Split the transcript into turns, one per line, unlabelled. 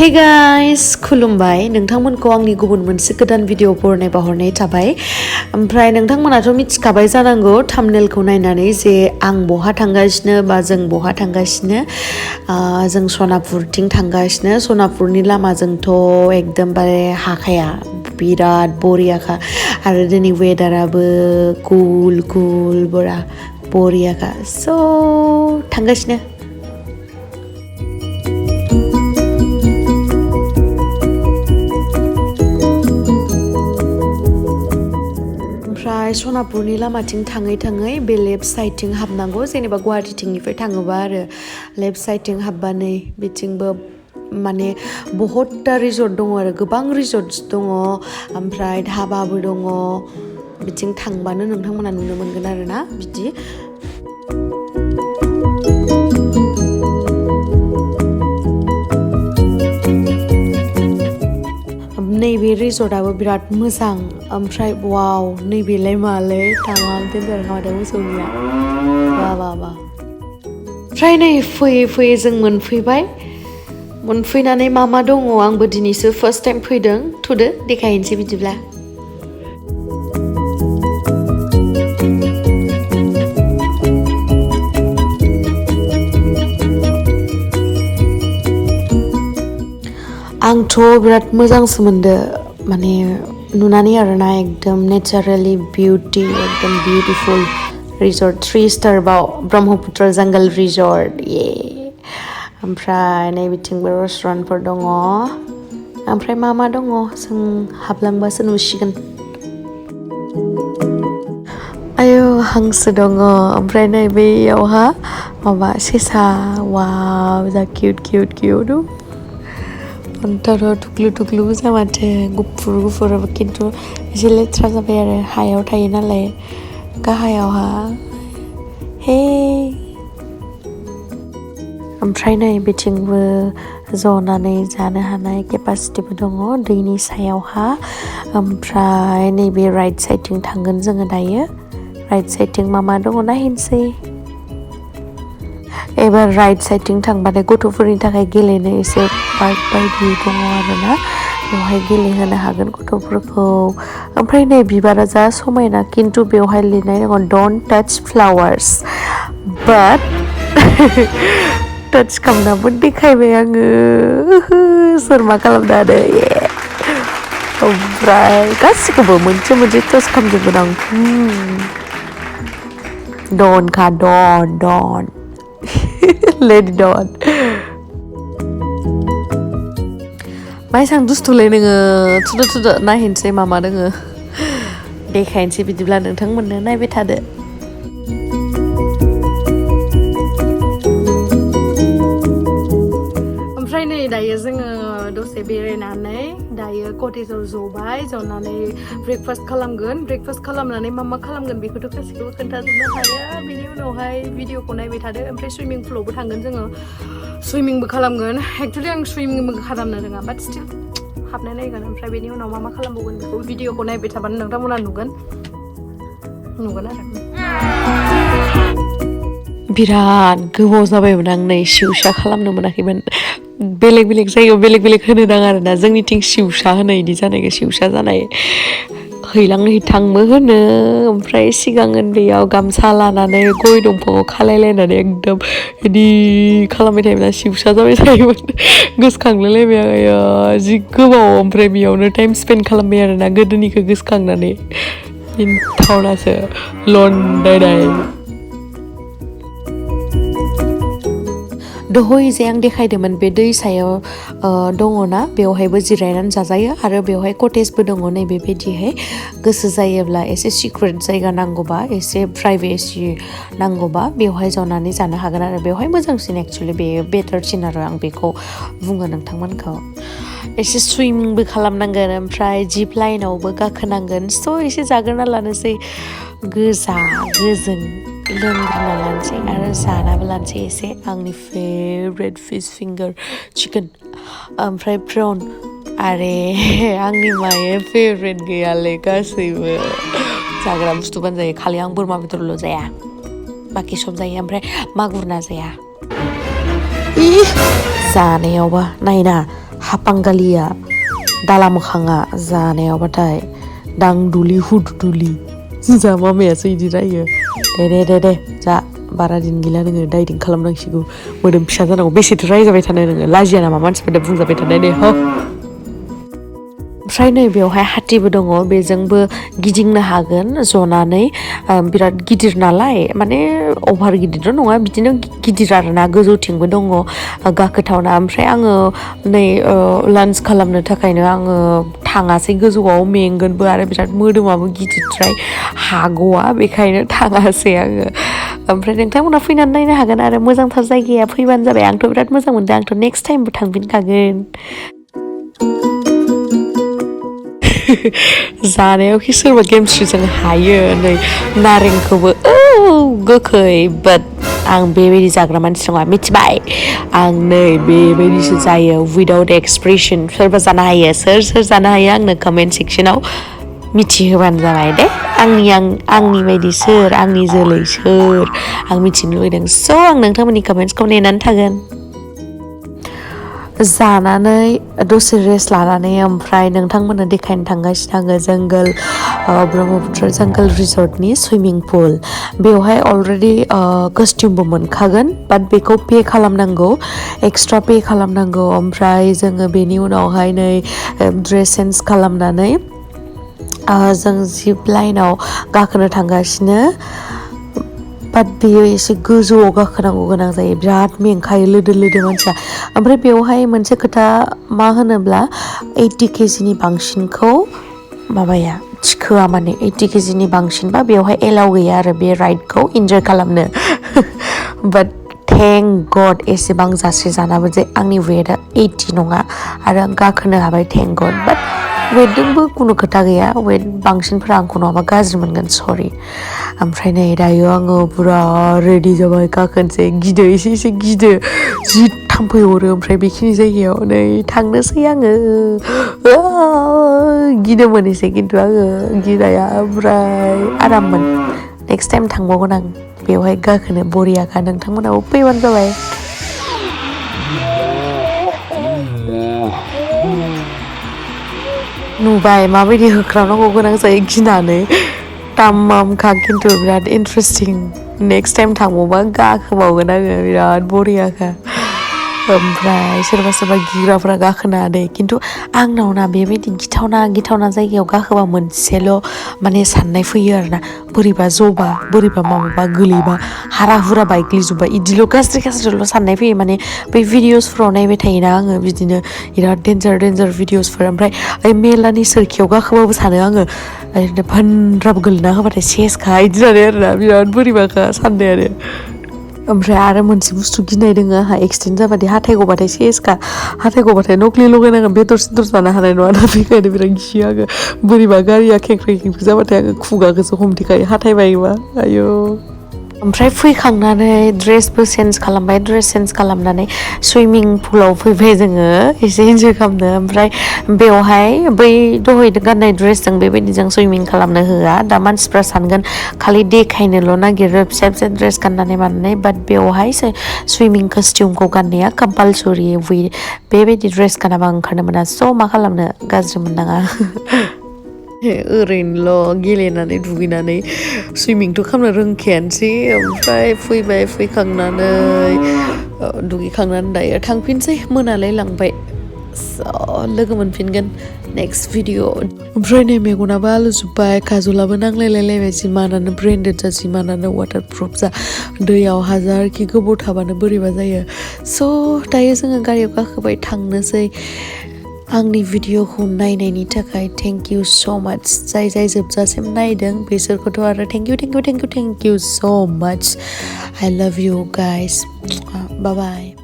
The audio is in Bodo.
Hey guys, Khulumbai. नोंथांमोनखौ आंनि गुबुन मोनसे गोदान भिडिअ बरनाय बावहरनाय थाबाय। ओमफ्राय नोंथांमोनाथ' मिथिखाबाय जानांगौ थाम्बनेलखौ नायनानै जे आं बहा थांगासिनो बा जों बहा थांगासिनो। जों सनापुरथिं थांगासिनो। सनापुरनि लामाजोंथ' एकदमबारे हाखाया बिराद बरियाखा आरो दिनै वेदाराबो कुल बरियाखा स' थांगासिनो। ओमफ्राय सनापुरनि लामाथिं थाङै बे लेफ्ट साइडथिं हाबनांगौ जेनेबा गुवाहाटीथिंनिफ्राय थाङोबा आरो लेफ्ट साइडथिं हाबबानै बिथिंबो माने बहुतटा रिजर्ट दङ आरो गोबां रिजर्ट्स दङ ओमफ्राय धाबाबो दङ बिथिं थांबानो नोंथांमोना नुनो मोनगोन आरो ना बिदि नैबे रिजर्टआबो बिराद मोजां ओमफ्राय वाव नैबेलाय मालै थामाम देन्जार माथो मोसौनिया बा ओमफ्राय नै फैयै जों मोनफैनानै मा दङ आंबो दिनैसो फार्स्ट टाइम फैदों थुदो देखायनोसै बिदिब्ला आंथ' बिराद मोजांसो मोनदो माने नुनानै आरोना एकदम नेचारेलि बिउटि एकदम बिउटिफुल रिजर्ट 3 स्टार बाव ब्रह्मपुत्र जंगल रिजर्ट ये ओमफ्राय नै बिथिंबो रेस्टुरेन्टफोर दङ ओमफ्राय मा दङ जों हाबलांबासो नुसिगोन आयौ हांसो दङ ओमफ्राय नै बेयावहा माबा सेसा वाव जा किउट अन्थार थुख्लु जामाथो गुफुर खिन्थु एसे लेथ्रा जाबाय आरो हायाव थायो नालाय गाहायावहा हे ओमफ्राय नै बिथिंबो जनानै जानो हानाय केपासिटिबो दङ दैनि सायावहा ओमफ्राय नैबे राइट साइडथिं थांगोन जोङो दायो राइट साइडथिं मा दङ नायनोसै एबार राइट साइडथिं थांबाथाय गथ'फोरनि थाखाय गेलेनो एसे पार्क बायदि दङ आरोना बेवहाय गेलेहोनो हागोन गथ'फोरखौ ओमफ्राय नै बिबारा जा समायना खिन्थु बेवहाय लिरनाय दङ डन्ट टाच फ्लावार्स बाट टाच खालामनाबो देखायबाय आङो सोर मा खालामदों आरो ओमफ्राय गासिखौबो मोनसे टाच खालामजोबगोन आं डन Lady Dawn मा एसां दुस्थुलै नोङो थुदो नायहैनोसै मा दोङो देखायनोसै बिदिब्ला नोंथांमोननो नायबाय थादो ओमफ्राय नै दायो जोङो दसे बेरायनानै दायो कटेजाव जनानै ब्रेकफास्ट खालामनानै मा खालामगोन बेखौथ' गासैखौबो खोन्थाजोबनो हाया बिनि उनावहाय भिडिअखौ नायबाय थादो ओमफ्राय सुइमिं पुलावबो थांगोन जोङो सुइमिंबो खालामगोन एक्चुअलि आं सुइमिंबो खालामनो रोङा बाट स्टिल हाबनाय नायगोन ओमफ्राय बेनि उनाव मा खालामबावगोन बेखौ भिडिअखौ नायबाय थाबानो नोंथांमोना नुगोन आरो बिराद गोबाव जाबायमोन आं नै सिवसा खालामनो मोनाखैमोन बेलेग जायगायाव बेलेग होनो नाङा आरोना जोंनिथिं सिवसा होनो इदि जानायखौ सिवसा जानाय हैथांबो होनो ओमफ्राय सिगां उन्दैयाव गामसा लानानै गय दंफाङाव खालायलायनानै एकदम बिदि खालामबाय थायोमोन सिवसा जाबाय थायोमोन गोसोखांलायलायबाय आङो जि गोबाव ओमफ्राय बेयावनो टाइम स्पेन्ड खालामबाय आरोना गोदोनिखौ गोसोखांनानै मिन्थावनासो लन्डायनाय दहय जे आं देखायदोंमोन बे दै सायाव दङना बेवहायबो जिरायनानै जाजायो आरो बेवहाय कटेजबो दङ नैबेबायदिहाय गोसो जायोब्ला एसे सिक्रेट जायगा नांगौबा एसे प्राइभेसि नांगौबा बेवहाय जनानै जानो हागोन आरो बेवहाय मोजांसिन एक्चुअलि बेयो बेटारसिन आरो आं बेखौ बुङो नोंथांमोनखौ एसे सुइमिंबो खालामनांगोन ओमफ्राय जिप लाइनावबो गाखोनांगोन स' एसे जाग्रोना लानोसै गोजों लोंग्रोना लानोसै आरो जानाबो लानोसै एसे आंनि फेभरेट फिश फिंगार चिकेन ओमफ्राय प्रन आरे आंनि माये फेभरेट गैयालै गासैबो जाग्रा बुस्थुबानो जायो खालि आं बोरमा बेदरल' जाया बाखि सब जायो ओमफ्राय मागुर ना जाया जानायावबा नायना हापांगालिया दाला मोखाङा जानायावबाथाय दांदुलि हुदुलि जा मामायासो इदि रायो दे जा बारा दिन गैला नोङो डाइटिं खालामनांसिगौ मोदोम फिसा जानांगौ बेसेथो रायजाबाय थानो नोङो लाजिया नामा मानसिफोरनो बुंजाबाय थानाय दे ह ओमफ्राय नै बेवहाय हाथिबो दङ बेजोंबो गिदिंनो हागोन जनानै बिराद गिदिर नालाय माने अभार गिदिरथ' नङा बिदिनो गिदिर आरोना गोजौथिंबो दङ गाखोथावना ओमफ्राय आङो नै लान्च खालामनो थाखायनो आङो थाङासै गोजौआव मेंगोनबो आरो बिराद मोदोमाबो गिदिरद्राय हाग'आ बेखायनो थाङासै आङो ओमफ्राय नोंथांमोना फैनानै नायनो हागोन आरो मोजांथार जायगाया फैबानो जाबाय आंथ' बिराद मोजां मोनदों आंथ' नेक्स्ट टाइमबो थांफिनखागोन जानायावखि सोरबा गेमस्रिजों हायो नै नारेंखौबो गोखै बाट आं बेबायदि जाग्रा मानसि नङा मिथिबाय आं नै बेबायदिसो जायो उइदाउट एक्सप्रेसन सोरबा जानो हायो सोर जानो हायो आंनो कमेन्ट सेक्सनाव मिथिहोबानो जाबाय दे आंनि बायदि सोर आंनि जोलै सोर आं मिथिनो लुबैदों स' आं नोंथांमोननि कमेन्ट्सखौ नेनानै थागोन जानानै दसे रेस्ट लानानै ओमफ्राय नोंथांमोननो देखायनो थांगासिनो आङो जंगल ब्रह्मपुत्र जंगल रिजर्टनि सुइमिं पुल बेवहाय अलरेडि कस्टिउमबो मोनखागोन बाट बेखौ पे खालामनांगौ एक्सट्रा पे खालामनांगौ ओमफ्राय जोङो बेनि उनावहाय नै ड्रेस चेन्ज खालामनानै जों जिप लाइनाव गाखोनो थांगासिनो बाट बेयो एसे गोजौआव गाखोनांगौ गोनां जायो बिराद मेंखायो लोदो मानसिया ओमफ्राय बेवहाय मोनसे खोथा मा होनोब्ला 80 केजिनि बांसिनखौ माबाया थिखोआ माने 80 केजिनि बांसिनबा बेवहाय एलाउ गैया आरो बे राइडखौ इन्जय खालामनो बाट थेंक गड एसेबां जासे जानाबो जे आंनि वेटआ 80 नङा आरो आं गाखोनो हाबाय थेंक गड बाट वेटजोंबो खुनु खोथा गैया वेट बांसिनफोरा आंखौ नङाबा गाज्रि मोनगोन सरि ओमफ्राय नै दायो आङो पुरा रेडि जाबाय गाखोनोसै गिदो एसे गिदो जि थाम्फै हरो ओमफ्राय बेखिनि जायगायाव नै थांनोसै आङो गिदोंमोन एसे खिन्थु आङो गिनाया ओमफ्राय आराममोन नेक्स्ट टाइम थांबावगोन आं बेवहाय गाखोनो बरियाखा नोंथांमोनाबो फैबानो जाबाय नुबाय माबायदि होख्रावनांगौ गोनां जायो गिनानै तामामखा खिन्थु बिराद इन्टारेस्टिं नेक्स्ट टाइम थांबावबा गाखोबावगोन आङो बिराद बरियाखा ओमफ्राय सोरबा गिग्राफ्रा गाखोनो हादों खिन्थु आंनाव ना बेबायदि गिथावना जायगायाव गाखोबा मोनसेल' माने साननाय फैयो आरोना बोरैबा जबा बोरैबा माबा गोलैबा हारा हुरा बायग्लिजोबा इदिल' गाज्रिल' साननाय फैयो माने बै भिडिअसफ्राव नायबाय थायोना आङो बिदिनो बिराद डेन्जार भिडिअसफोर ओमफ्राय ओइ मेलानि सोरखियाव गाखोबाबो सानो आङो ओरैनो भानद्राब गोलैना होबाथाय सेसखा इदि जानाय आरोना बिराद बोरैबाखा साननायानो ओमफ्राय आरो मोनसे बुस्थु गिनाय दङ आंहा एक्सिडेन्ट जाबाथाय हाथाय गबाथाय सेसखा हाथाय गबाथाय नख्लि लगायनांगोन बेदर सेदर जानो हानाय नङा ना बेखायनो बिराद गियो आङो बोरैबा गारिया खेंख्रे जाबाथाय आङो खुगाखौसो हमथेखायो हाथाय बायोबा आयौ ओमफ्राय फैखांनानै ड्रेसबो चेन्ज खालामबाय ड्रेस चेन्ज खालामनानै सुइमिं पुलाव फैबाय जोङो एसे इन्जय खालामनो ओमफ्राय बेवहाय बै दहाय गाननाय ड्रेसजों बेबायदि जों सुइमिं खालामनो होआ दा मानसिफ्रा सानगोन खालि देखायनोल' नागिरो फिसा ड्रेस गाननानै मानानै बाट बेवहाय सुइमिं कस्टिउमखौ गाननाया कम्पालसरि बेबायदि ड्रेस गानाबा ओंखारनो मोना स' मा खालामनो गाज्रि मोननाङा ओरैनोल' गेलेनानै दुगैनानै सुइमिंथ' खालामनो रोंखायानोसै ओमफ्राय फैबाय फैखांनानै दुगैखांनानै दायो थांफिनसै मोनालाय लांबाय लोगो मोनफिनगोन नेक्स्ट भिडिअ ओमफ्राय नै मेगनाबो आलुजोब्बाय काजलाबो नांलायलायलायबाय जिमानानो ब्रेन्डेड जा जिमानानो वाटारप्रुफ जा दैयाव हाजारखि गोबाव थाबानो बोरैबा जायो स' दायो जोङो गारियाव गाखोबाय थांनोसै आंनि भिडिअखौ नायनायनि थाखाय थेंक इउ स' माच जाय जोबजासिम नायदों बिसोरखौथ' आरो थेंक इउ स' माच I love you guys. Bye bye.